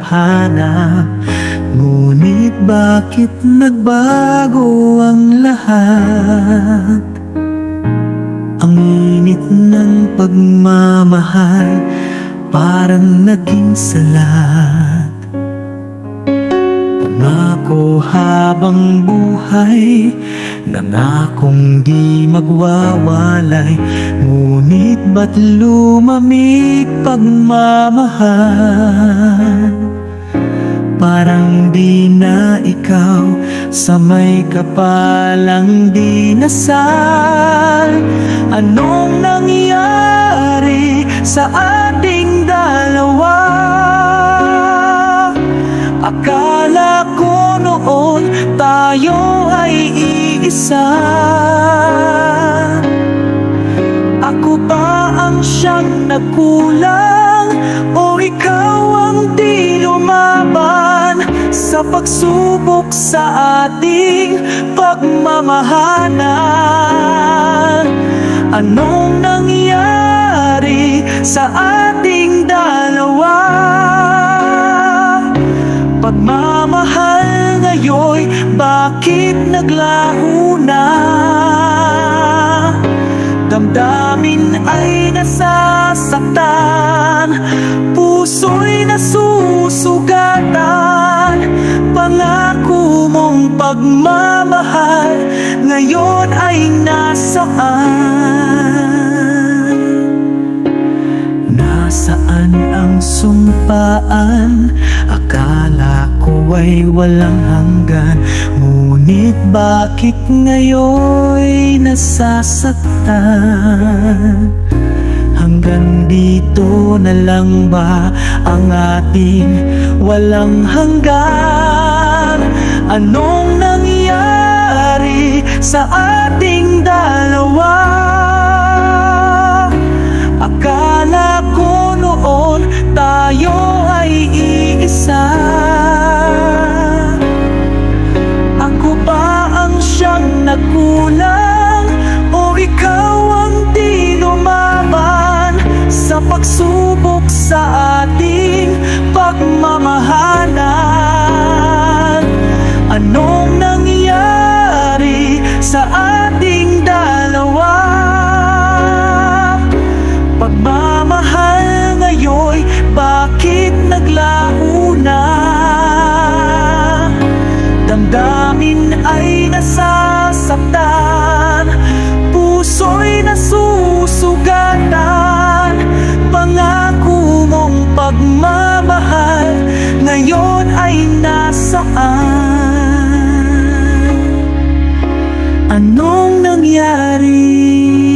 hanap-hanap. Ngunit bakit nagbago ang lahat? Ang init ng pagmamahal parang naging salat. Pangako habang buhay, nangakong di magwawalay. Ngunit ba't lumamig pagmamahal? Parang di na ikaw, sa may kapalang dinasal. Anong nangyari sa ating dalawa? Akala ko noon tayo ay iisa. Ako pa ang siyang nagkulang, o ikaw ang di lumaban sa pagsubok sa ating pagmamahalan? Anong nangyari sa ating dalawa? Pagmamahal ngayon'y bakit naglaho na? Damdamin ay nasasaktan, puso'y nasusugatan. Pangako mong pagmamahal ngayon ay nasaan? Nasaan ang sumpaan? Akala ko ay walang hanggan. Ngunit bakit ngayon'y nasasaktan? Hanggang dito na lang ba ang ating walang hanggan? Anong nangyari sa ating dalawa? Akala ko noon tayo ay iisa. Ako pa ang siyang nagkulang, o ikaw ang di lumaban sa pagsubok sa ating pagmamahalan? Anong nangyari sa ating dalawa? Pagmamahal ngayon'y bakit naglaho na? Damdamin ay nasasaktan, puso'y nasusugatan. Pangako mong pagmamahal ngayon ay nasaan? Anong nangyari?